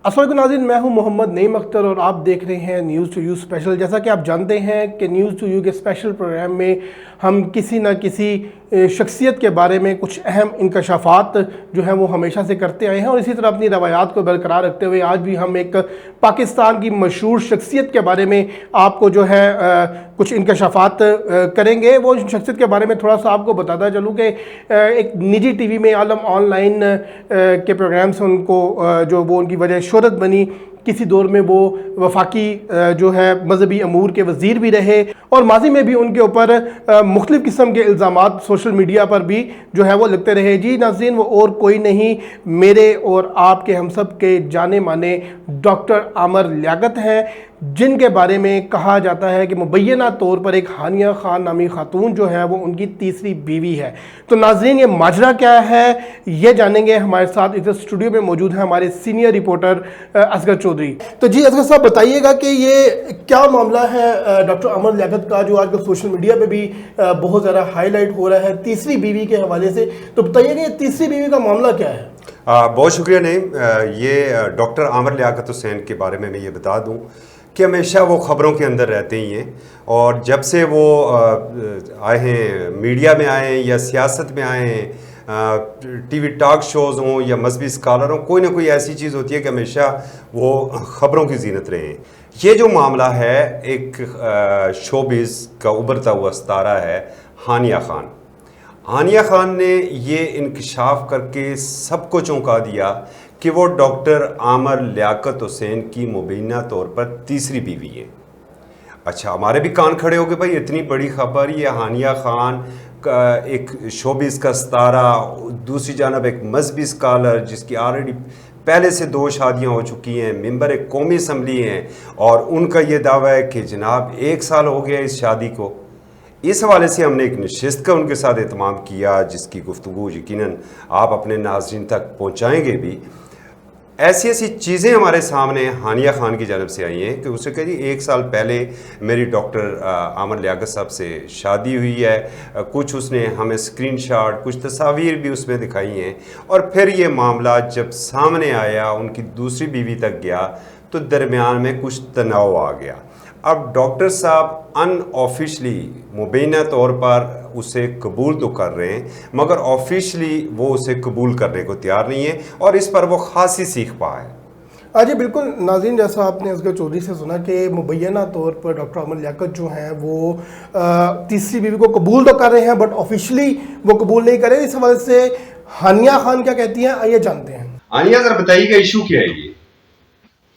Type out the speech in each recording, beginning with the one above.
अस्सलाम वालेकुम नाज़रीन, मैं हूं मोहम्मद नईम अख्तर और आप देख रहे हैं न्यूज़ टू यू स्पेशल। जैसा कि आप जानते हैं कि न्यूज़ टू यू के स्पेशल प्रोग्राम में हम किसी न किसी शख्सियत के बारे में कुछ अहम इंकशाफात जो हैं वो हमेशा से करते आए हैं और इसी तरह अपनी रवायात को बरकरार रखते हुए आज भी हम एक पाकिस्तान की मशहूर शख्सियत के बारे में आपको जो है कुछ इंकशाफात करेंगे। वो शख्सियत के बारे में थोड़ा सा आपको बताता चलूँ कि एक निजी टीवी में आलम ऑनलाइन के प्रोग्राम से उनको जो वो उनकी वजह शोहरत बनी। किसी दौर में वो वफाकी जो है मजहबी अमूर के वज़ीर भी रहे और माजी में भी उनके ऊपर मुख्तलिफ़ किस्म के इल्ज़ामात सोशल मीडिया पर भी जो है वो लगते रहे। जी नाज़रीन, वो और कोई नहीं, मेरे और आपके हम सब के जाने माने डॉक्टर आमर लियाकत हैं, जिनके बारे में कहा जाता है कि मुबैना तौर पर एक हानिया खान नामी खातून जो है वो उनकी तीसरी बीवी है। तो नाज़रीन, ये माजरा क्या है ये जानेंगे। हमारे साथ इस स्टूडियो में मौजूद हैं हमारे सीनियर रिपोर्टर असगर चौधरी। तो जी असगर साहब, बताइएगा कि ये क्या मामला है डॉक्टर आमर लियाकत का, जो आजकल सोशल मीडिया पे भी बहुत ज़्यादा हाईलाइट हो रहा है तीसरी बीवी के हवाले से। तो बताइएगा ये तीसरी बीवी का मामला क्या है। बहुत शुक्रिया नईम। ये डॉक्टर आमर लियाकत हुसैन के बारे में मैं ये बता दूं कि हमेशा वो ख़बरों के अंदर रहते ही हैं और जब से वो आए हैं, मीडिया में आए हैं या सियासत में आए हैं, टीवी टॉक शोज़ हों या मजहबी स्कॉलर हों, कोई ना कोई ऐसी चीज़ होती है कि हमेशा वो ख़बरों की जीनत रहे हैं। ये जो मामला है एक शोबिज़ का उभरता हुआ सितारा है हानिया खान। हानिया खान ने ये इंकशाफ करके सबको चौंका दिया कि वो डॉक्टर आमर लियाकत हुसैन की मुबीना तौर पर तीसरी बीवी है। अच्छा, हमारे भी कान खड़े हो गए, भाई इतनी बड़ी खबर, ये हानिया खान का एक शोबिज़ का सितारा, दूसरी जानब एक मजहबी स्कॉलर जिसकी ऑलरेडी पहले से 2 शादियां हो चुकी हैं, मेंबर एक कौमी असम्बली हैं और उनका ये दावा है कि जनाब 1 साल हो गया इस शादी को। इस हवाले से हमने एक नशिस्त का उनके साथ एहतमाम किया जिसकी गुफ्तगू यकीनन आप अपने नाज़रीन तक पहुँचाएँगे भी। ऐसी ऐसी चीज़ें हमारे सामने हानिया खान की जानब से आई हैं कि उसे कही 1 साल पहले मेरी डॉक्टर आमर लियाकत साहब से शादी हुई है। कुछ उसने हमें स्क्रीनशॉट, कुछ तस्वीर भी उसमें दिखाई हैं और फिर ये मामला जब सामने आया, उनकी दूसरी बीवी तक गया तो दरमियान में कुछ तनाव आ गया। अब डॉक्टर साहब अनऑफिशली मुबैना तौर पर उसे कबूल तो कर रहे हैं मगर ऑफिशली वो उसे कबूल करने को तैयार नहीं है और इस पर वो खासी सीख पाए। जी बिल्कुल नाज़रीन, जैसा आपने असगर चौधरी से सुना कि मुबैना तौर पर डॉक्टर आमर लियाकत जो हैं वो तीसरी बीवी को कबूल तो कर रहे हैं बट ऑफिशियली वो कबूल नहीं कर रहे। इस हवाले से हानिया खान क्या कहती हैं, आइए जानते हैं। हानिया, जरा बताइएगा इशू क्या है। ये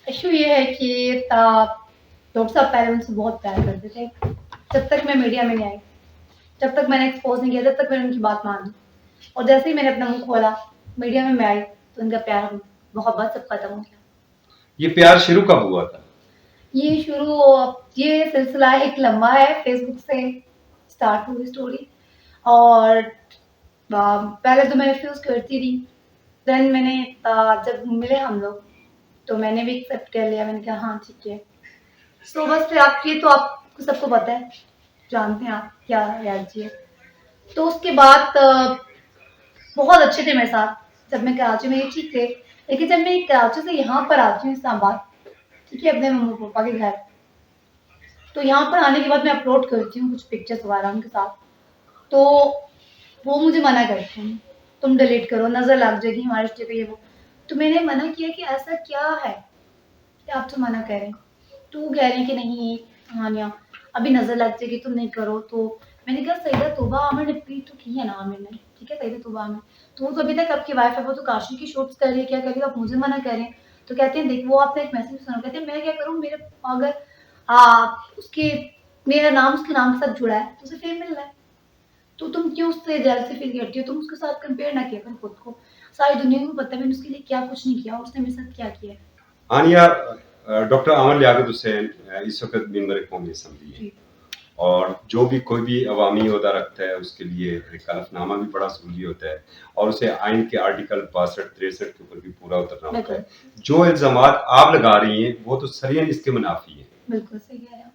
इशू ये है कि डॉक्टर साहब पहले उनसे बहुत प्यार करते थे। जब तक मैं मीडिया में नहीं आई, जब तक मैंने एक्सपोज नहीं किया, जब तक मैंने उनकी बात मानी और जैसे ही मैंने अपना मुंह खोला मीडिया में मैं आई तो उनका प्यार मोहब्बत सब खत्म हो गया। ये प्यार शुरू कब हुआ था? ये सिलसिला एक लंबा है, फेसबुक से स्टार्ट हुई स्टोरी और पहले तो मैं रिफ्यूज करती थी। देन मैंने जब मिले हम लोग तो मैंने भी एक्सेप्ट कर लिया। मैंने कहा हाँ ठीक है। तो बस फिर आपको सबको पता है, जानते हैं आप क्या रियलिटी है। तो उसके बाद बहुत अच्छे थे मेरे साथ। जब मैं कराची में, ये ठीक थे, लेकिन जब मैं कराची से यहाँ पर आती हूँ इस्लामाबाद, ठीक है, अपने मम्मी पापा के घर, तो यहाँ पर आने के बाद मैं अपलोड करती हूँ कुछ पिक्चर्स वगैरह उनके साथ, तो वो मुझे मना करते हैं, तुम डिलीट करो, नज़र लग जाएगी हमारे रिश्ते पे, ये वो। तो मैंने मना किया कि ऐसा क्या है कि आप तो मना कर रहे हैं। तो कह रहे हैं कि नहीं हानिया अभी नज़र लग जाएगी, तुम नहीं करो। तो मैंने कहा सईदा तौबा आमिर ने पी तो की है ना, आमिर ने, ठीक है, सईदा तौबा आमिर, तो वो तो अभी तक आपकी वाइफ है, वो तो काशी की शूट्स कर रही है, क्या कर रही है, आप मुझे मना कर रहे हैं। तो कहते हैं देख, वो आपने एक मैसेज सुना, कहते हैं मैं क्या करूँ, मेरे अगर उसके मेरा नाम उसके नाम के साथ जुड़ा है तो उसे फेम मिल रहा है, तो तुम क्यों उससे जेलसी फील करती हो, तुम उसके साथ कंपेयर ना किया करो खुद को। सारी दुनिया को पता है मैंने उसके लिए क्या कुछ नहीं किया और उसने मेरे साथ क्या किया है। आनिया, डॉक्टर आमर लियाकत हुसैन इस वक्त मेंबर कौमी असम्बली है और जो भी कोई भी अवामी ओहदा रखता है उसके लिए एक हलफनामा भी बड़ा ज़रूरी होता है और उसे आइन के आर्टिकल 62-63 के ऊपर भी पूरा उतरना होता है। जो इल्ज़ामात आप लगा रही हैं वो तो सरियन इसके मुनाफी है। बिल्कुल सही कह रहे हैं।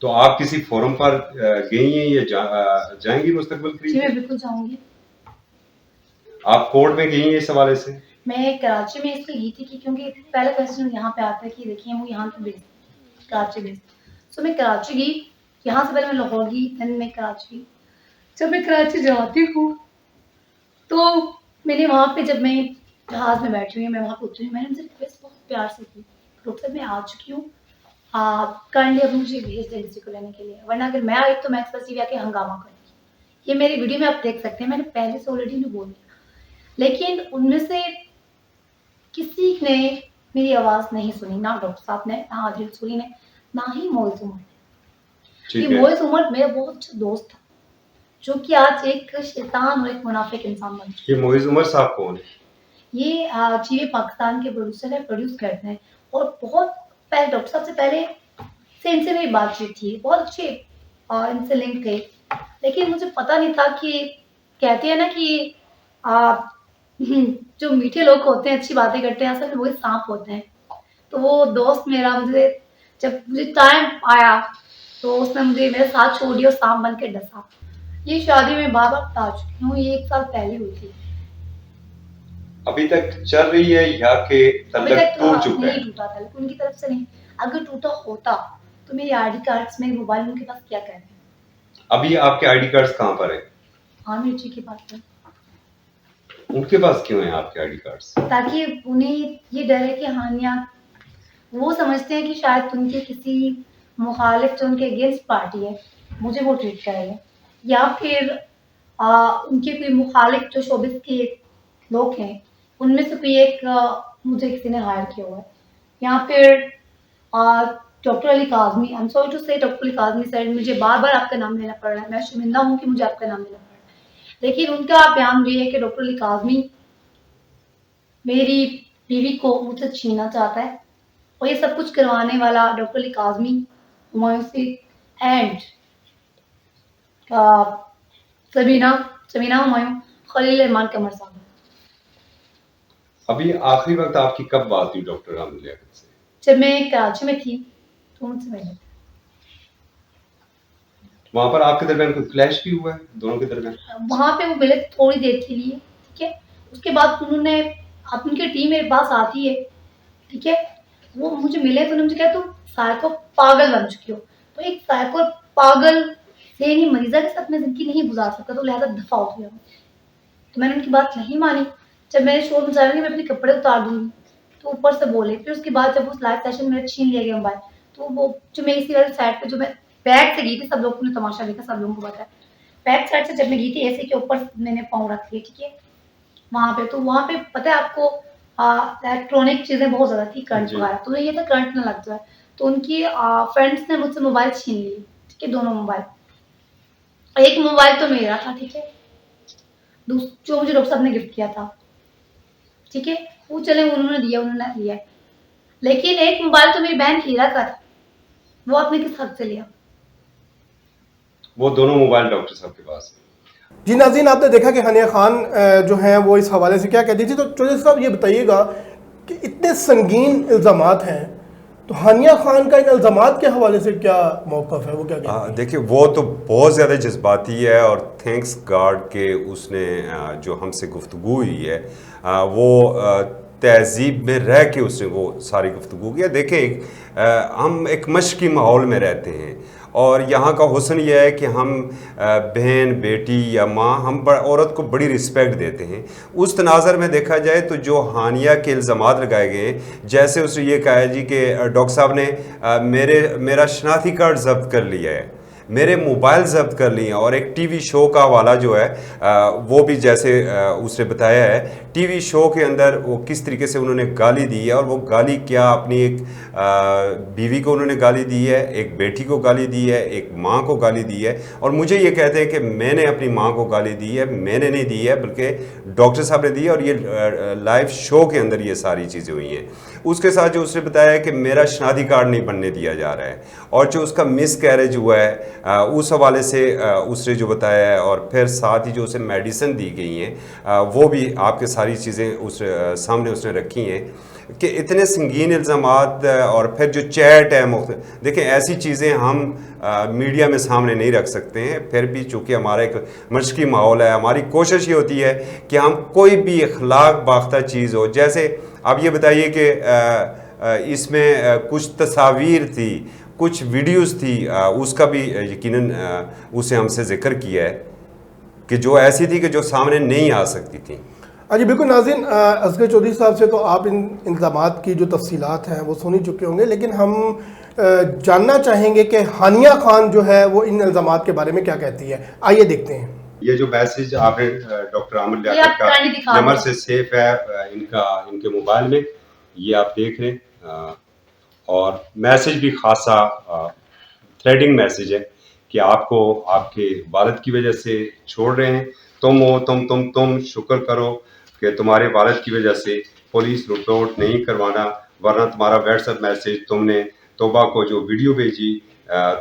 तो आप किसी फोरम पर गई हैं या जाएंगी मुस्तकबिल करीब? जी मैं बिल्कुल जाऊंगी। आप कोर्ट में गई हैं इस हवाले से? मैं कराची में इसलिए गई थी कि क्योंकि पहला क्वेश्चन यहाँ पे आता है कि देखिए वो यहाँ की बेस्ड, कराची बेस्ड। सो मैं कराची गई, यहाँ से पहले मैं लाहौर गई, देन मैं कराची गई। जब मैं कराची जाती हूँ तो मैंने वहाँ पे, जब मैं जहाज में बैठी हुई मैं वहाँ पे उतरी, मैंने उनसे रिक्वेस्ट बहुत प्यार से की, डॉक्टर साहब मैं आ चुकी हूँ, आप काइंडली अब मुझे भेज दें किसी को लेने के लिए, वरना अगर मैं आई तो मैं एक्सप्रेस टीवी आके हंगामा करूँगी। ये मेरी वीडियो में आप देख सकते हैं, मैंने पहले से ऑलरेडी इन्हें बोल दिया, लेकिन उनमें से किसी ने मेरी आवाज़ नहीं सुनी, ना डॉक्टर साहब ने, ना आदिल सूरी ने, ना ही मोइज उमर ने। ये मोइज उमर मेरा बहुत अच्छा दोस्त था, जो कि आज एक शैतान और एक मुनाफिक इंसान बन चुका है। ये मोइज उमर साहब कौन है? ये टीवी पाकिस्तान के प्रोड्यूसर है, प्रोड्यूस करते हैं, और बहुत पहले डॉक्टर साहब से पहले से इनसे मेरी बातचीत थी, बहुत अच्छे इनसे लिंक थे, लेकिन मुझे पता नहीं था कि कहते हैं ना कि जो मीठे लोग होते हैं, अच्छी बातें करते हैं, असल में वही सांप होते हैं। तो वो दोस्त मेरा मुझे, जब मुझे टाइम आया तो उसने मुझे मेरे साथ छोड़ दिया और सांप बन के डसा। ये शादी में बार बार बता चुकी हूँ, ये 1 साल पहले हुई थी। अभी तक चल रही है या कि अभी तक टूट चुका है? नहीं टूटा था, लेकिन उनकी तरफ से नहीं। अगर टूटा होता तो मेरी आईडी कार्ड्स, मेरे मोबाइल उनके पास क्या कहते हैं। अभी आपके आईडी कार्ड्स कहाँ पर है? आमिर जी के पास है। उनके पास क्यों है आपके आईडी कार्ड्स? ताकि उन्हें ये डर है कि हानिया, वो समझते हैं कि शायद उनके किसी मुखालिफ जो उनके अगेंस्ट पार्टी है मुझे वो ट्रीट करेंगे, या फिर उनके कोई मुखालिफ जो शोबिस के लोग हैं उनमें से कोई एक मुझे किसी ने हायर किया हुआ है, या फिर doctor Ali Kazmi, I am sorry to say, doctor Ali Kazmi sir, मुझे बार बार आपका नाम लेना पड़ रहा है, मैं शर्मिंदा हूँ कि मुझे आपका नाम लेना पड़ रहा है, लेकिन उनका बयान ये है कि डॉक्टर अली काज़मी मेरी बीवी को मुझसे छीनना चाहता है, और ये सब कुछ करवाने वाला डॉक्टर अली काज़मी, हुमायूं सिद्दीकी एंड सबीना हुमायूं, खलील रहमान कमर साहब। अभी आखिरी वक्त आपकी कब बात हुई डॉक्टर आमिर लियाकत से? जब मैं कराची में थी तो उनसे मिले। वहां पर आपके दरमियान कोई क्लैश भी हुआ है दोनों के दरमियान? वहाँ पे वो मिले थोड़ी देर के लिए, ठीक है, उसके बाद उन्होंने, अब उनकी टीम मेरे पास आती है, ठीक है, वो मुझे मिले तो उन्होंने मुझे कहा तुम साइको पागल बन चुकी हो, तो एक साइको पागल ज़हनी मरीज़ा के साथ मैं ज़िंदगी नहीं गुजार सकता, तो लिहाजा दफ़ा हो गया। तो मैंने उनकी बात नहीं मानी। जब मैंने शोर मचाया कि मैं अपने कपड़े उतार दूँगी, तो ऊपर से बोले। फिर उसके बाद जब उस लाइव सेशन में छीन लिया गया मोबाइल, तो वो जो मेरी इसी वाली साइड पे, जो मैं बैक से गई थी, सब लोगों ने तमाशा देखा, सब लोगों को पता है। बैक साइड से जब मैं गई थी, एसी के ऊपर मैंने पाँव रख दिए, ठीक है, वहाँ पे। तो वहाँ पे पता है आपको इलेक्ट्रॉनिक चीज़ें बहुत ज़्यादा थी, करंट वगैरह, तो ये था करंट ना लग जाए। तो उनकी फ्रेंड्स ने मुझसे मोबाइल छीन लिए, ठीक है, दोनों मोबाइल। एक मोबाइल तो मेरा था, ठीक है, जो मुझे डॉक्टर साहब ने गिफ्ट किया था, ठीक है, वो चले उन्होंने लिया, लेकिन एक मोबाइल तो मेरी बहन हीरा का था, वो आपने किस हद से लिया? वो दोनों मोबाइल डॉक्टर साहब के पास है। जी नाज़रीन, आपने देखा कि हानिया खान जो हैं वो इस हवाले से क्या कहती थी। तो चौधरी साहब ये बताइएगा कि इतने संगीन इल्ज़ामात हैं, तो हानिया खान का इन इल्ज़ामात के हवाले से क्या मौक़िफ़ है, वो क्या कहती है? देखिए, वो तो बहुत ज़्यादा जज्बाती है, और थैंक्स गॉड के उसने जो हमसे गुफ्तगू हुई है वो तहज़ीब में रह के उसने वो सारी गुफ्तगू की है। देखें, हम एक मशक़ी माहौल में रहते हैं, और यहाँ का हुस्न यह है कि हम बहन, बेटी या माँ, हम औरत को बड़ी रिस्पेक्ट देते हैं। उस तनाज़र में देखा जाए तो जो हानिया के इल्ज़ामात लगाए गए, जैसे उसने ये कहा है जी कि डॉक्टर साहब ने मेरा शनाख्ती कार्ड ज़ब्त कर लिया है, मेरे मोबाइल ज़ब्त कर लिए, और एक टीवी शो का हवाला जो है वो भी जैसे उसने बताया है, टीवी शो के अंदर वो किस तरीके से उन्होंने गाली दी है, और वो गाली क्या, अपनी एक बीवी को उन्होंने गाली दी है, एक बेटी को गाली दी है, एक माँ को गाली दी है, और मुझे ये कहते हैं कि मैंने अपनी माँ को गाली दी है। मैंने नहीं दी है, बल्कि डॉक्टर साहब ने दी है, और ये लाइव शो के अंदर ये सारी चीज़ें हुई हैं। उसके साथ जो उसने बताया है कि मेरा शनाख्ती कार्ड नहीं बनने दिया जा रहा है, और जो उसका मिस कैरेज हुआ है उस हवाले से उसने जो बताया है, और फिर साथ ही जो उसे मेडिसिन दी गई हैं वो भी आपके सारी चीज़ें उस सामने उसने रखी हैं। कि इतने संगीन इल्ज़ामात और फिर जो चैट है, देखें ऐसी चीज़ें हम मीडिया में सामने नहीं रख सकते हैं। फिर भी चूँकि हमारा एक मशक़ी माहौल है, हमारी कोशिश ये होती है कि हम कोई भी अखलाक बाख्ता चीज़ हो, जैसे आप ये बताइए कि इसमें कुछ तस्वीर थी, कुछ वीडियोस थी, उसका भी यकीनन उसे हमसे ज़िक्र किया है कि जो ऐसी थी कि जो सामने नहीं आ सकती थी। जी बिल्कुल नाज़रीन, असगर चौधरी साहब से तो आप इन इल्ज़ामात की जो तफसीलात हैं वो सुन ही चुके होंगे, लेकिन हम जानना चाहेंगे कि हानिया खान जो है वो इन इल्ज़ामात के बारे में क्या कहती है। आइए देखते हैं। ये जो मैसेज आपने डॉक्टर आमिर लियाकत का नंबर से सेफ है इनके मोबाइल में, ये आप देख रहे हैं, और मैसेज भी खासा थ्रेडिंग मैसेज है कि आपको आपके वालिद की वजह से छोड़ रहे हैं, तुम हो तुम शुक्र करो कि तुम्हारे वालिद की वजह से पुलिस रिपोर्ट नहीं करवाना, वरना तुम्हारा व्हाट्सएप मैसेज, तुमने तोबा को जो वीडियो भेजी,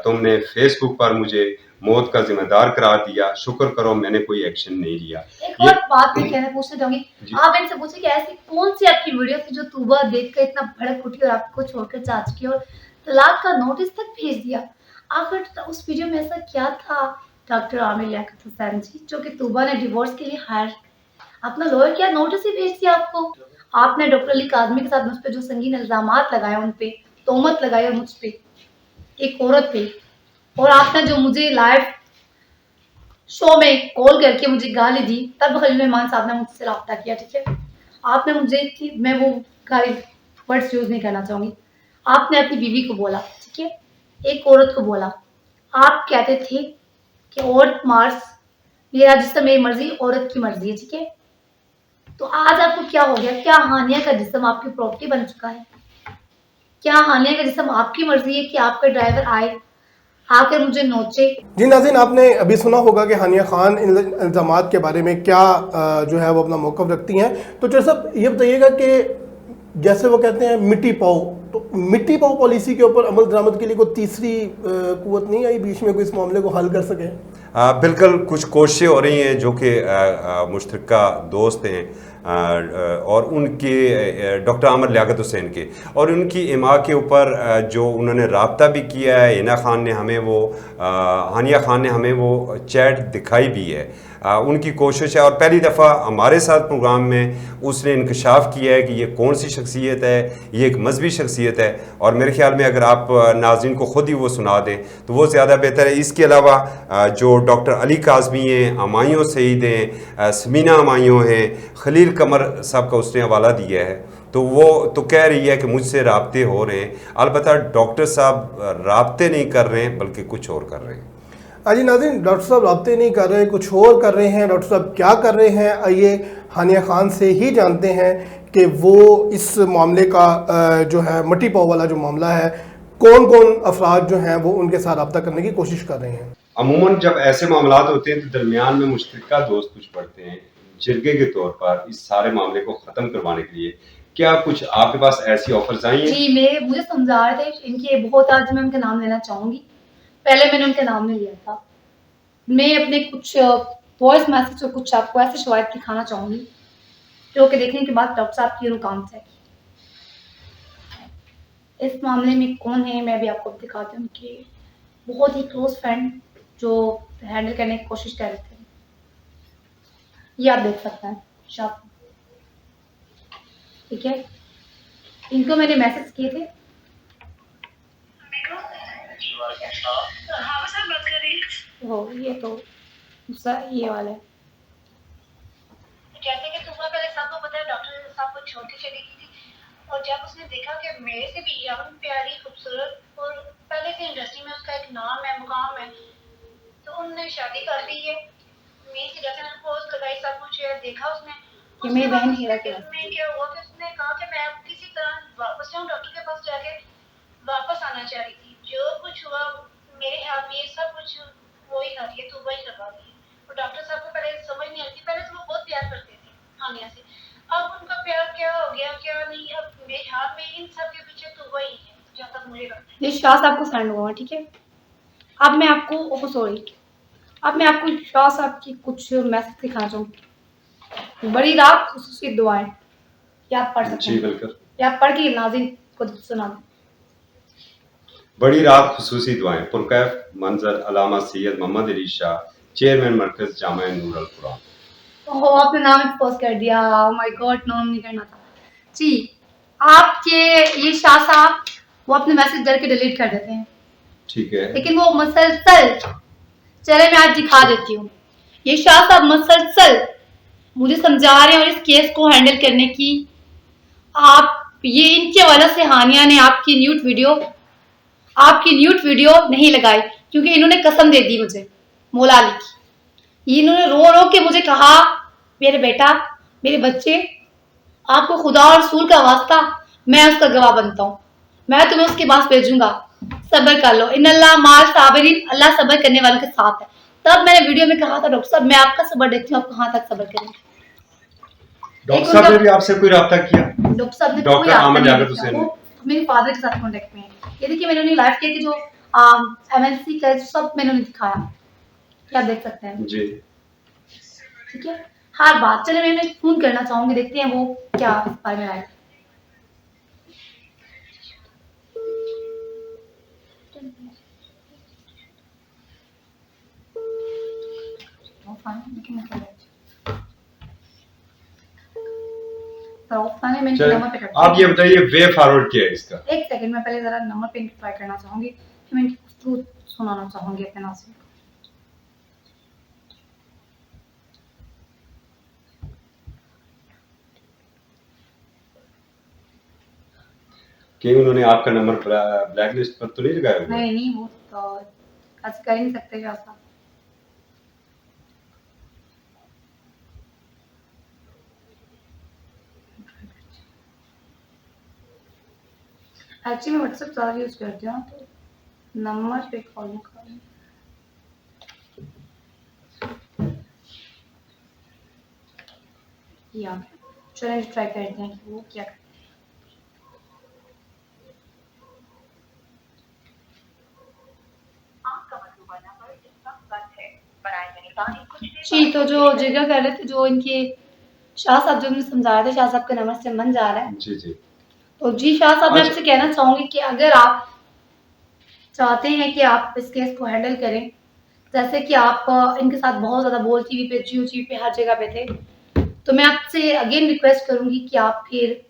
तुमने फेसबुक पर मुझे मौत का जिम्मेदार करार दिया, शुक्र करो मैंने कोई एक्शन नहीं लिया। एक और बात मैं कहना पूछना चाहूंगी, आप इनसे पूछे कि ऐसी कौन सी आपकी वीडियो थी जो तूबा देखकर इतना भड़क उठी और आपको छोड़कर जा चुकी और तलाक का नोटिस तक भेज दिया। आखिर उस वीडियो में ऐसा क्या था डॉक्टर आमिर लियाकत हुसैन जी, जो कि तूबा ने डिवोर्स के लिए हायर अपना लॉयर किया, नोटिस ही भेज दिया आपको। आपने डॉक्टर अली काज़मी के साथ मुझ पे जो संगीन इल्जामात लगाए, उन पे तोहमत लगाई और मुझ पे एक औरत पे, और आपने जो मुझे लाइव शो में कॉल करके मुझे गाली दी, तब खलील रहमान साहब ने मुझसे रब्ता किया, ठीक है। आपने मुझे, मैं वो गाली वर्ड्स यूज नहीं करना चाहूंगी, आपने अपनी बीवी को बोला, ठीक है, एक औरत को बोला, आप कहते थे कि औरत मार्स मेरा जिस्म मेरी मर्जी, औरत की मर्जी है, ठीक है। तो आज आपको क्या हो गया? क्या हानिया का जिस्म आपकी प्रॉपर्टी बन चुका है? क्या हानिया का जिस्म आपकी मर्जी है कि आपका ड्राइवर आए आकर मुझे नोचे? जी नाज़रीन, आपने अभी सुना होगा कि हानिया खान इन इल्ज़ामात के बारे में क्या जो है वो अपना मौक़िफ़ रखती हैं। तो चौधरी साहब ये बताइएगा कि जैसे वो कहते हैं मिट्टी पाओ, तो मिट्टी पाओ पॉलिसी के ऊपर अमल दरामद के लिए कोई तीसरी कुव्वत नहीं आई बीच में, कोई इस मामले को हल कर सके? बिल्कुल, कुछ कोशिशें हो रही हैं जो कि मुश्तरका दोस्त हैं और उनके डॉक्टर आमिर लियाकत हुसैन के और उनकी इमा के ऊपर जो उन्होंने राब्ता भी किया है। हिना खान ने हमें वो हानिया खान ने हमें वो चैट दिखाई भी है। उनकी कोशिश है और पहली दफ़ा हमारे साथ प्रोग्राम में उसने इंकशाफ किया है कि ये कौन सी शख्सियत है, ये एक मजहबी शख्सियत है। और मेरे ख्याल में अगर आप नाज़रीन को ख़ुद ही वो सुना दें तो वो ज़्यादा बेहतर है। इसके अलावा जो डॉक्टर अली काज़मी हैं, अमायूं सईद हैं, समीना अमायूं हैं, खलील कमर साहब का उसने हवाला दिया है, तो वो तो कह रही है कि मुझसे राब्ते हो रहे हैं। अलबत्ता डॉक्टर साहब राब्ते नहीं कर रहे हैं बल्कि कुछ और कर रहे हैं। जी नाज़रीन, डॉक्टर साहब राब्ते नहीं कर रहे, कुछ और कर रहे हैं। डॉक्टर साहब क्या कर रहे हैं, आइए हानिया खान से ही जानते हैं कि वो इस मामले का जो है मट्टी पाव वाला जो मामला है, कौन कौन अफराद जो हैं वो उनके साथ रब्ता करने की कोशिश कर रहे हैं। अमूमन जब ऐसे मामला होते हैं तो दरमियान में मुश्तरका दोस्त कुछ पड़ते हैं जिरगे के तौर पर इस सारे मामले को ख़त्म करवाने के लिए। क्या कुछ आपके पास ऐसी ऑफर्स आई हैं? जी, मुझे समझा रहे थे इनके बहुत, आज मैं उनका नाम लेना चाहूंगी। पहले मैंने उनका नाम नहीं लिया था। मैं अपने कुछ वॉइस मैसेज और कुछ आपको ऐसे शवाहिद दिखाना चाहूंगी जो कि देखने के बाद डॉक्टर साहब की रुकान से इस मामले में कौन है मैं भी आपको दिखाती हूँ कि बहुत ही क्लोज फ्रेंड जो हैंडल करने की कोशिश कर रहे थे। ये आप देख सकते हैं शॉप, ठीक है। इनको मैंने मैसेज किए थे। वो ये तो ये वाला है। कहते हैं कि तुम्हें पहले सबको पता है डॉक्टर साहब को छोड़ के चली गई थी और जब उसने देखा कि मेरे से भी यंग, प्यारी, खूबसूरत और पहले से इंडस्ट्री में उसका एक नाम है, मुकाम है, तो उन्होंने शादी कर ली है। मेरी से जैसे मैंने पोस्ट लगाई, सब कुछ देखा उसने। मेरी बहन हीरा के में क्या हुआ कि उसने कहा कि मैं किसी तरह वापस जाऊँ, डॉक्टर के पास जाके वापस आना चाह रही थी। जो कुछ हुआ मेरे हाथ में, ये सब कुछ वही कर रही है, तो वही करवा रही है। और डॉक्टर साहब को पहले समझ नहीं आती, पहले तो वो बहुत प्यार करते थे हानिया से, अब उनका प्यार क्या हो गया क्या नहीं, अब मेरे हाथ में इन सब के पीछे तो वही है जहाँ तक मुझे लगता है। ये शाह साहब को सेंड हुआ, ठीक है। अब मैं आपको अब मैं आपको शाह साहब की कुछ मैसेज दिखाना चाहूँगी। बड़ी रात खुसूसी दुआएं, क्या आप पढ़ सकते हैं? जी बिल्कुल। या पढ़ के नाज़रीन को सुना दें। बड़ी रात खुसूसी दुआएं पुरकैफ मंजर अलामा सैयद मोहम्मद अली शाह, चेयरमैन मरकज जामा नूर अल कुरान। ओहो, आपने नाम एक्सपोज कर दिया। ओह माय गॉड, नाम नहीं करना था जी। आपके ये शाह साहब वो अपने मैसेज डर के डिलीट कर देते हैं, ठीक है, लेकिन वो मसलसल, चले मैं आज दिखा देती हूँ। ये शाह साहब मसलसल मुझे समझा रहे हैं और इस केस को हैंडल करने की आप ये इनके वजह से हानिया ने आपकी न्यूट वीडियो नहीं लगाई, क्योंकि इन्होंने कसम दे दी मुझे मौला अली की। इन्होंने रो रो के मुझे कहा, मेरे बेटा, मेरे बच्चे, आपको खुदा और रसूल का वास्ता, मैं उसका गवाह बनता हूँ, मैं तुम्हें उसके पास भेजूंगा, सब्र कर लो, इन्नल्लाह माल साबिरीन, अल्लाह सब्र करने वालों के साथ है। तब मैंने वीडियो में कहा था, डॉक्टर साहब मैं आपका सब्र देखती हूँ, आप कहाँ तक सब्र करेंगे। डॉक्टर साहब ने भी आपसे कोई रब्ता किया? डॉक्टर साहब ने डॉक्टर आमिर लियाकत हुसैन वो मेरे फादर के साथ कॉन्टेक्ट में है। ये देखिए मैंने उन्हें लाइव किया कि जो एमएनसी का सब मैंने उन्हें दिखाया, क्या आप देख सकते हैं जी। ठीक है, हर बात। चले मैं उन्हें फोन करना चाहूंगी, देखते हैं वो क्या इस बारे में आए। आप ये बताइए वे फॉरवर्ड क्या है इसका? एक सेकंड, मैं पहले जरा नंबर पे ट्राई करना चाहूंगी कि मैं इनको सुनाना चाहूंगी अपने नाज़रीन को। कि उन्होंने आपका नंबर ब्लैक लिस्ट पर तो नहीं लगाया हुआ? नहीं, वो तो ऐसे कर ही नहीं सकते ऐसा। एक्चुअली मैं व्हाट्सएप ज़्यादा यूज़ करती हूँ, तो नंबर पे कॉल नहीं करूँगी। या चलिए ट्राई करते हैं कि वो क्या करते हैं। जी, तो जो जिक्र कर रहे थे, जो इनके शाह साहब जो मुझे समझा रहे थे, शाह साहब का नंबर से मन जा रहा है। जी जी। तो जी शाह साहब, मैं अच्छा। आपसे कहना चाहूंगी कि अगर आप चाहते हैं कि आप इस केस को हैंडल करें, जैसे कि आप इनके साथ बहुत ज़्यादा बोल टीवी पे, जियो टीवी पे, हर जगह पे थे, तो मैं आपसे अगेन रिक्वेस्ट करूंगी कि आप फिर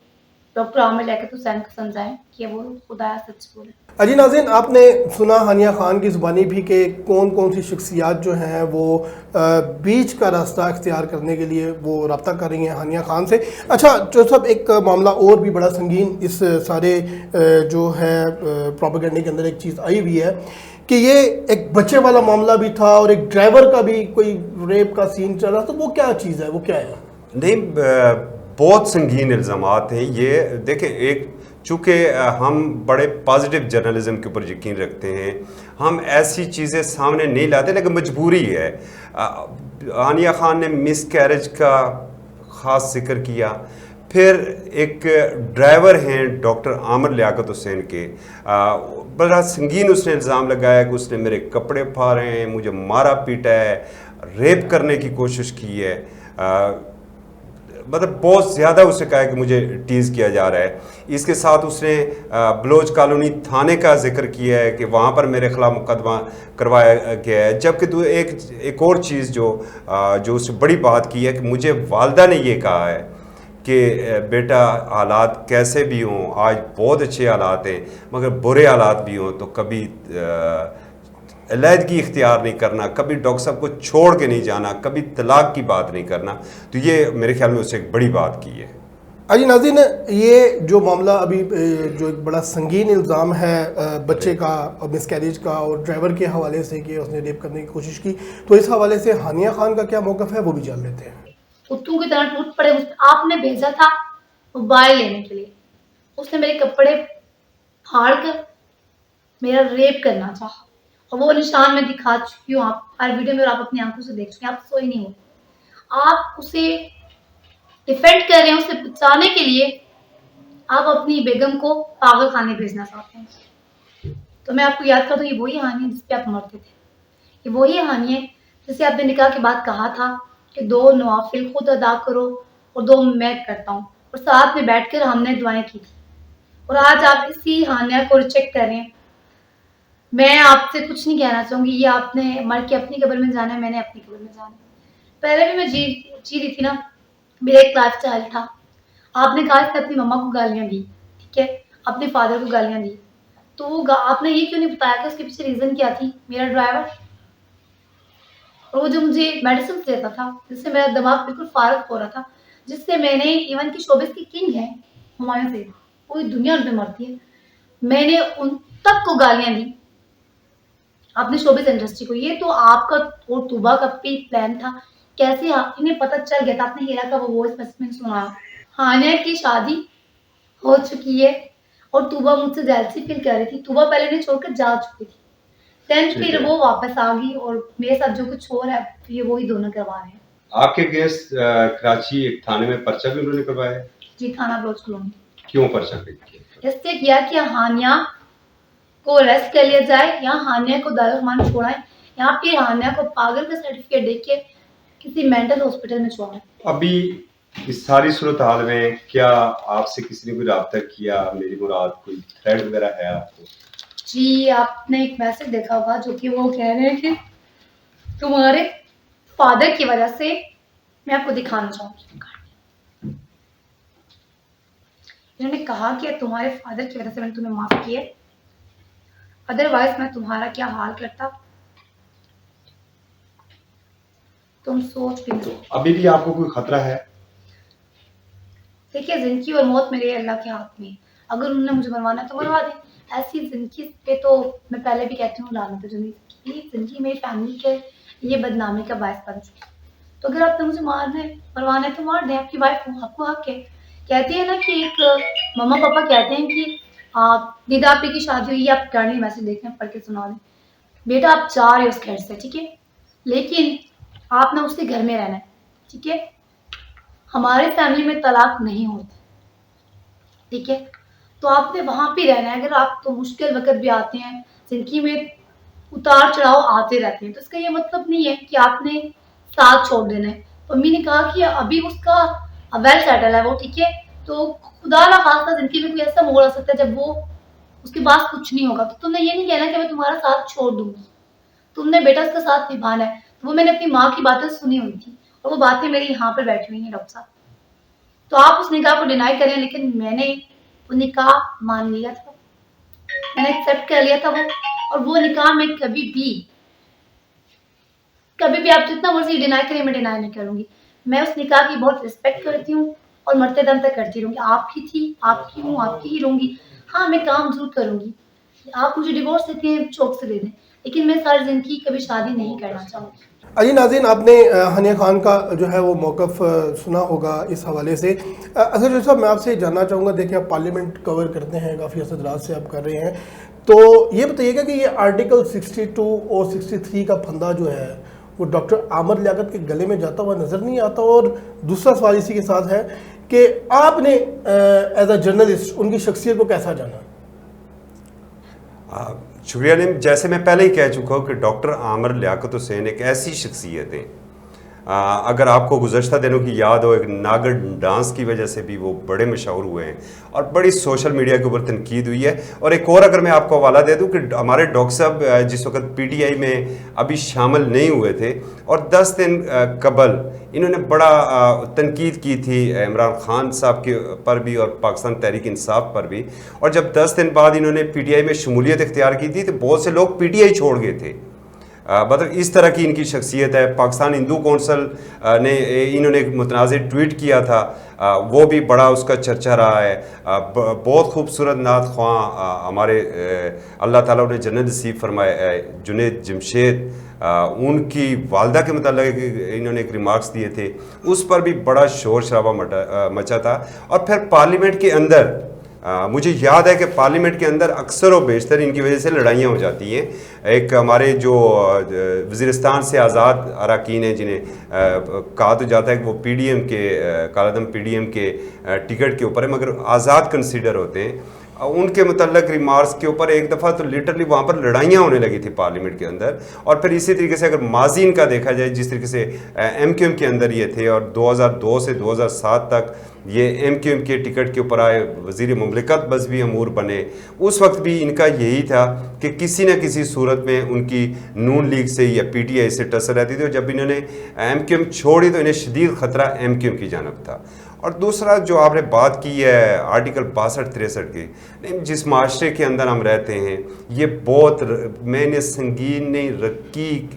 डॉक्टर आमिर लियाकत हुसैन को समझाएं कि वो खुदा सच बोले। अजी नाज़रीन, आपने सुना हानिया खान की ज़ुबानी भी कि कौन कौन सी शख्सियात जो हैं वो बीच का रास्ता इख्तियार करने के लिए वो रब्ता कर रही हैं हानिया खान से। अच्छा जो सब एक मामला और भी बड़ा संगीन इस सारे जो है प्रोपेगेंडे के अंदर एक चीज़ आई हुई है कि ये एक बच्चे वाला मामला भी था और एक ड्राइवर का भी कोई रेप का सीन चला, तो वो क्या चीज़ है, वो क्या है? नहीं, बहुत संगीन इल्ज़ामात हैं ये। देखें, एक चूँकि हम बड़े पॉजिटिव जर्नलिज़म के ऊपर यकीन रखते हैं, हम ऐसी चीज़ें सामने नहीं लाते, लेकिन मजबूरी है। हानिया खान ने मिस कैरेज का ख़ास जिक्र किया, फिर एक ड्राइवर हैं डॉक्टर आमिर लियाकत हुसैन के, बड़ा संगीन उसने इल्ज़ाम लगाया कि उसने मेरे कपड़े फाड़े हैं, मुझे मारा पीटा है, रेप करने की कोशिश की है, मतलब बहुत ज़्यादा उसने कहा है कि मुझे टीज़ किया जा रहा है। इसके साथ उसने बलोच कॉलोनी थाने का जिक्र किया है कि वहाँ पर मेरे खिलाफ मुकदमा करवाया गया है। जबकि तो एक और चीज़ जो उसने बड़ी बात की है कि मुझे वालदा ने ये कहा है कि बेटा, हालात कैसे भी हों, आज बहुत अच्छे हालात हैं, मगर बुरे हालात भी हों तो कभी अलहदगी इख्तियार नहीं करना, कभी डॉक्टर साहब को छोड़ के नहीं जाना, कभी तलाक की बात नहीं करना। तो ये मेरे ख्याल में उससे एक बड़ी बात की है। अजी नाज़रीन, ये जो मामला अभी जो एक बड़ा संगीन इल्ज़ाम है बच्चे का और मिसकैरेज का और ड्राइवर के हवाले से कि उसने रेप करने की कोशिश की, तो इस हवाले से हानिया खान का क्या मौक़िफ़ है वो भी जान लेते हैं। कुत्तों की तरह टूट पड़े मुझ पे। आपने भेजा था मोबाइल लेने के लिए, उसने मेरे कपड़े फाड़ कर मेरा रेप करना चाहा, और वो निशान मैं दिखा चुकी हूँ आप हर वीडियो में, और आप अपनी आंखों से देख चुके हैं। आप सोए नहीं हो, आप उसे डिफेंड कर रहे हैं, उसे बचाने के लिए आप अपनी बेगम को पागल खाने भेजना चाहते हैं। तो मैं आपको याद करता हूँ, ये वही हानि है जिस पे आप मरते थे, ये वही हानि है जिसे आपने निकाह के बाद कहा था कि 2 नवाफिल खुद अदा करो और 2 मैं करता हूँ, और साथ में बैठकर हमने दुआएं की थी। और आज आप इसी हानिया को रिजेक्ट कर रहे हैं। मैं आपसे कुछ नहीं कहना चाहूंगी, ये आपने मर के अपनी कब्र में जाना है, मैंने अपनी कब्र में जाना है। पहले भी मैं जी रही थी ना, मेरा एक लाइफ स्टाइल था। आपने कहा कि अपनी मम्मा को गालियां दी, ठीक है, अपने फादर को गालियां दी, तो आपने ये क्यों नहीं बताया कि उसके पीछे रीजन क्या थी? मेरा ड्राइवर, और वो जो मुझे मेडिसिन देता था जिससे मेरा दिमाग बिल्कुल फारग हो रहा था, जिससे मैंने इवन की शोबिस की किंग है हुमायूं से, पूरी दुनिया उन पे मरती है, मैंने उन तक को गालियां दी, आपने शोबिस इंडस्ट्री को। ये तो आपका और तूबा का प्री प्लान था। कैसे इन्हें पता चल गया था? आपने हीरा का वो वॉइस मैसेज सुना। हानिया की शादी हो चुकी है और तूबा मुझसे जेलसी फील कर रही थी। तूबा पहले इन्हें छोड़कर जा चुकी थी, देन ठीक फिर है। वो वापस आ गई और मेरे साथ जो कुछ हो रहा है ये वही दोनों करवा रहे हैं। आपके अगेंस्ट कराची एक थाने में पर्चा भी उन्होंने करवाया है? जी, थाना बलोच कॉलोनी। क्यों पर्चा किया? इससे किया कि हानिया को अरेस्ट कर लिया जाए या हानिया को दारुल छोड़ाए या फिर हानिया को पागल का सर्टिफिकेट देके किसी मेंटल हॉस्पिटल में छोड़ाए। अभी इस सारी सूरत हाल में क्या आपसे किसी ने कोई रब्ता किया? मेरी मुराद कोई थ्रेड वगैरह है आपको? जी, आपने एक मैसेज देखा होगा जो कि वो कह रहे हैं कि तुम्हारे फादर की वजह से, मैं आपको दिखाना चाहूंगी। इन्होंने कहा कि तुम्हारे फादर की वजह से मैंने तुम्हें माफ किया, अदरवाइज मैं तुम्हारा क्या हाल करता तुम सोच भी नहीं। अभी भी आपको कोई खतरा है? देखिए, जिंदगी और मौत मेरे अल्लाह के हाथ में, अगर उन्होंने मुझे मरवाना है तो मरवा दे। ऐसी जिंदगी पे तो मैं पहले भी कहती हूँ लानत है, जिंदगी मेरी फैमिली के ये बदनामी का बायस बन चुकी है। तो अगर आपने मुझे मारना है मरवाना है तो मार दें, आपकी वाइफ हो, आपको हक है। कहते हैं ना कि एक मम्मा पापा कहते हैं कि आप दीदा आपी की शादी हुई, आप करनी मैसेज देख रहे हैं, पढ़ के सुना दें। बेटा आप जा रहे हो उस घर से, ठीक है, लेकिन आपने उसके घर में रहना है, ठीक है। हमारे फैमिली में तलाक नहीं होता, ठीक है, तो आपने वहां पे रहना है। अगर आप तो मुश्किल वक्त भी आते हैं, जिंदगी में उतार चढ़ाव आते रहते हैं, तो इसका ये मतलब नहीं है कि आपने साथ छोड़ देना है। तो मम्मी ने कहा कि अभी उसका वेल सेटल है वो, ठीक है, तो खुदा ना खास्ता जिंदगी में कोई ऐसा मोड़ आ सकता है जब वो उसके पास कुछ नहीं होगा, तो तुमने ये नहीं कहना कि मैं तुम्हारा साथ छोड़ दूंगी, तुमने बेटा उसका साथ निभाना है। तो वो मैंने अपनी माँ की बातें सुनी हुई थी और वो बातें मेरी यहाँ पर बैठी हुई हैं डॉक्टर साहब। तो आप उस निकाह को डिनाई करें, लेकिन मैंने वो निकाह मान लिया था, मैंने एक्सेप्ट कर लिया था वो, और वो निकाह मैं कभी भी आप जितना मर्जी डिनाई करें, मैं डिनाई नहीं करूंगी। मैं उस निकाह की बहुत रिस्पेक्ट करती हूँ और मरते दम तक करती रहूंगी। आपकी थी, आपकी हूँ, आपकी ही रहूंगी। हाँ, मैं काम जरूर करूंगी, आप मुझे डिवोर्स देते हैं चौक से दे दें, लेकिन मैं सारी जिंदगी कभी शादी नहीं करना चाहूंगी। अजी नाज़रीन, आपने हानिया खान का जो है वो मौक़िफ़ सुना होगा इस हवाले से। असद साहब, मैं आपसे जानना चाहूँगा, देखिए आप पार्लियामेंट कवर करते हैं, काफ़ी असद रात से आप कर रहे हैं, तो ये बताइएगा कि ये आर्टिकल 62 और 63 का फंदा जो है वो डॉक्टर आमर लियाकत के गले में जाता हुआ नज़र नहीं आता। और दूसरा सवाल इसी के साथ है कि आपने एज अ जर्नलिस्ट उनकी शख्सियत को कैसा जाना? शुक्रिया नीम। जैसे मैं पहले ही कह चुका हूँ कि डॉक्टर आमर लियाकत हुसैन एक ऐसी शख्सियत है, अगर आपको गुज़श्ता दिनों की याद हो, एक नागर डांस की वजह से भी वो बड़े मशहूर हुए हैं और बड़ी सोशल मीडिया के ऊपर तनकीद हुई है। और एक और अगर मैं आपको हवाला दे दूं कि हमारे डॉक्टर साहब जिस वक्त पीटीआई में अभी शामिल नहीं हुए थे और 10 दिन कबल इन्होंने बड़ा तनकीद की थी इमरान खान साहब के पर भी और पाकिस्तान तहरीक इंसाफ पर भी। और जब 10 दिन बाद इन्होंने पीटीआई में शमूलियत इख्तियार की थी तो बहुत से लोग पीटीआई छोड़ गए थे। मतलब इस तरह की इनकी शख्सियत है। पाकिस्तान हिंदू कौंसल ने इन्होंने एक मुतनाज़ ट्वीट किया था, वो भी बड़ा उसका चर्चा रहा है। बहुत खूबसूरत नात ख्वां हमारे अल्लाह ताला उन्हें जन्नत नसीब फरमाए, जुनैद जमशेद, उनकी वालदा के मतलब इन्होंने एक रिमार्क्स दिए थे, उस पर भी बड़ा शोर शराबा मचा था। और फिर पार्लियामेंट के अंदर मुझे याद है कि पार्लियामेंट के अंदर अक्सर व बेशतर इनकी वजह से लड़ाइयाँ हो जाती हैं। एक हमारे जो वज़ीरिस्तान से आज़ाद अरकान हैं जिन्हें कहा तो जाता है कि वो पीडीएम के कालादम पीडीएम के टिकट के ऊपर है, मगर आज़ाद कंसीडर होते हैं। उनके मुतल्लक रिमार्क्स के ऊपर एक दफ़ा तो लिटरली वहाँ पर लड़ाइयाँ होने लगी थी पार्लियामेंट के अंदर। और फिर इसी तरीके से अगर माजी इनका देखा जाए, जिस तरीके से MQM के अंदर ये थे और 2002 से 2007 तक ये MQM के टिकट के ऊपर आए, वज़ीर मुमलिकत मजहबी अमूर बने, उस वक्त भी इनका यही था कि किसी न किसी सूरत में उनकी नून लीग से या PTI से टसल रहती थी। और जब इन्होंने MQM छोड़ी तो इन्हें शदीद ख़तरा MQM की जानब था। और दूसरा जो आपने बात की है आर्टिकल 62-63 की, जिस माशरे के अंदर हम रहते हैं ये बहुत, मैंने संगीन नहीं रकीक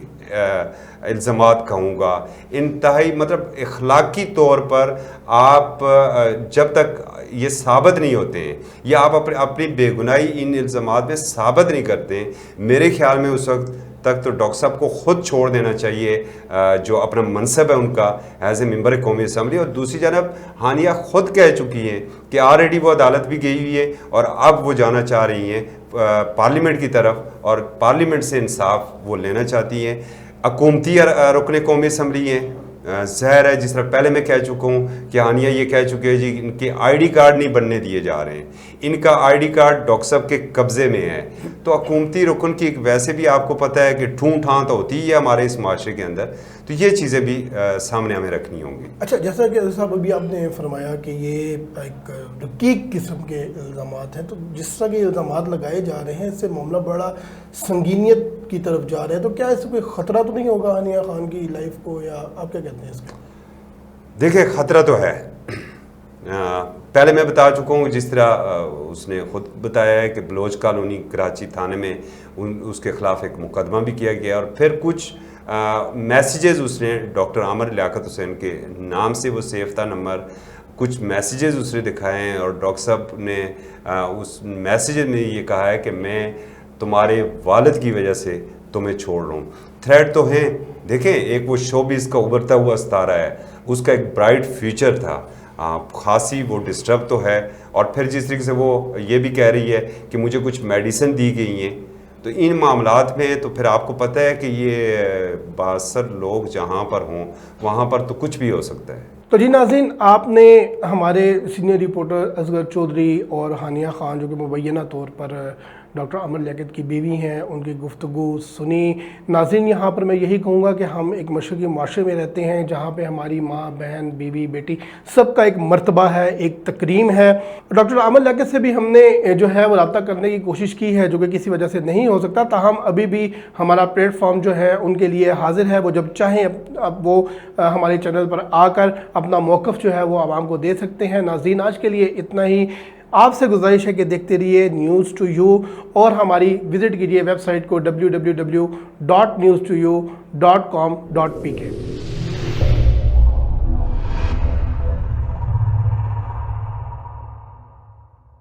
इल्ज़ामात कहूँगा, इंतहाई मतलब इखलाकी तौर पर आप जब तक ये साबित नहीं होते हैं या आप अपनी बेगुनाही इन इल्ज़ामात में साबित नहीं करते हैं, मेरे ख्याल में उस वक्त तक तो डॉक्टर साहब को ख़ुद छोड़ देना चाहिए जो अपना मनसब है उनका एज ए मेंबर कौमी असम्बली। और दूसरी जानब हानिया ख़ुद कह चुकी हैं कि ऑलरेडी वो अदालत भी गई हुई है और अब वो जाना चाह रही हैं पार्लियामेंट की तरफ और पार्लियामेंट से इंसाफ वो लेना चाहती हैं। हुकूमती रुकने कौमी असम्बली हैं, ज़हर है, जिस तरह पहले मैं कह चुका हूँ कि हानिया ये कह चुके हैं जी इनके ID कार्ड नहीं बनने दिए जा रहे हैं, इनका ID कार्ड डॉक्टर साहब के कब्ज़े में है। तो हुकूमती रुकन की वैसे भी आपको पता है कि ठूं ठां तो होती ही है हमारे इस माशरे के अंदर, तो ये चीज़ें भी सामने हमें रखनी होंगी। अच्छा, जैसा कि साहब अभी आपने फरमाया कि ये एक रकीक किस्म के इल्ज़ामात हैं, तो जिस तरह के इल्ज़ामात लगाए जा रहे हैं इससे मामला बड़ा संगीनियत की तरफ जा रहा है, तो क्या इससे कोई ख़तरा तो नहीं होगा हानिया खान की लाइफ को, या आप क्या कहते हैं इसका? देखिए ख़तरा तो है, पहले मैं बता चुका हूँ, जिस तरह उसने ख़ुद बताया है कि बलोच कॉलोनी कराची थाने में उसके ख़िलाफ़ एक मुकदमा भी किया गया और फिर कुछ मैसेजेस उसने डॉक्टर आमर लियाकत हुसैन के नाम से वो सेफ था नंबर, कुछ मैसेजेस उसने दिखाए हैं और डॉक्टर साहब ने उस मैसेज में ये कहा है कि मैं तुम्हारे वालिद की वजह से तुम्हें छोड़ रहा हूँ। थ्रेट तो हैं, देखें एक वो शोबिज़ का उभरता हुआ सितारा है, उसका एक ब्राइट फ्यूचर था, खासी वो डिस्टर्ब तो है। और फिर जिस तरीके से वो ये भी कह रही है कि मुझे कुछ मेडिसिन दी गई हैं, तो इन मामलात में तो फिर आपको पता है कि ये बासर लोग जहाँ पर हों वहाँ पर तो कुछ भी हो सकता है। तो जी नाज़रीन, आपने हमारे सीनियर रिपोर्टर असगर चौधरी और हानिया खान जो कि मुबैना तौर पर डॉक्टर आमर लियाकत की बीवी हैं, उनकी गुफ्तगू सुनी। नाज़रीन, यहाँ पर मैं यही कहूँगा कि हम एक मशरक़ी माशरे में रहते हैं जहाँ पे हमारी माँ, बहन, बीवी, बेटी सबका एक मर्तबा है, एक तकरीम है। डॉक्टर आमर लियाकत से भी हमने जो है वो रब्ता करने की कोशिश की है, जो कि किसी वजह से नहीं हो सकता, ताहम अभी भी हमारा प्लेटफॉर्म जो है उनके लिए हाजिर है। वो जब चाहें अब वो हमारे चैनल पर आकर अपना मौक़िफ़ जो है वो आवाम को दे सकते हैं। नाज़रीन, आज के लिए इतना ही। आपसे गुजारिश है कि देखते रहिए News2U और हमारी विज़िट कीजिए वेबसाइट को www.news2u.com.pk।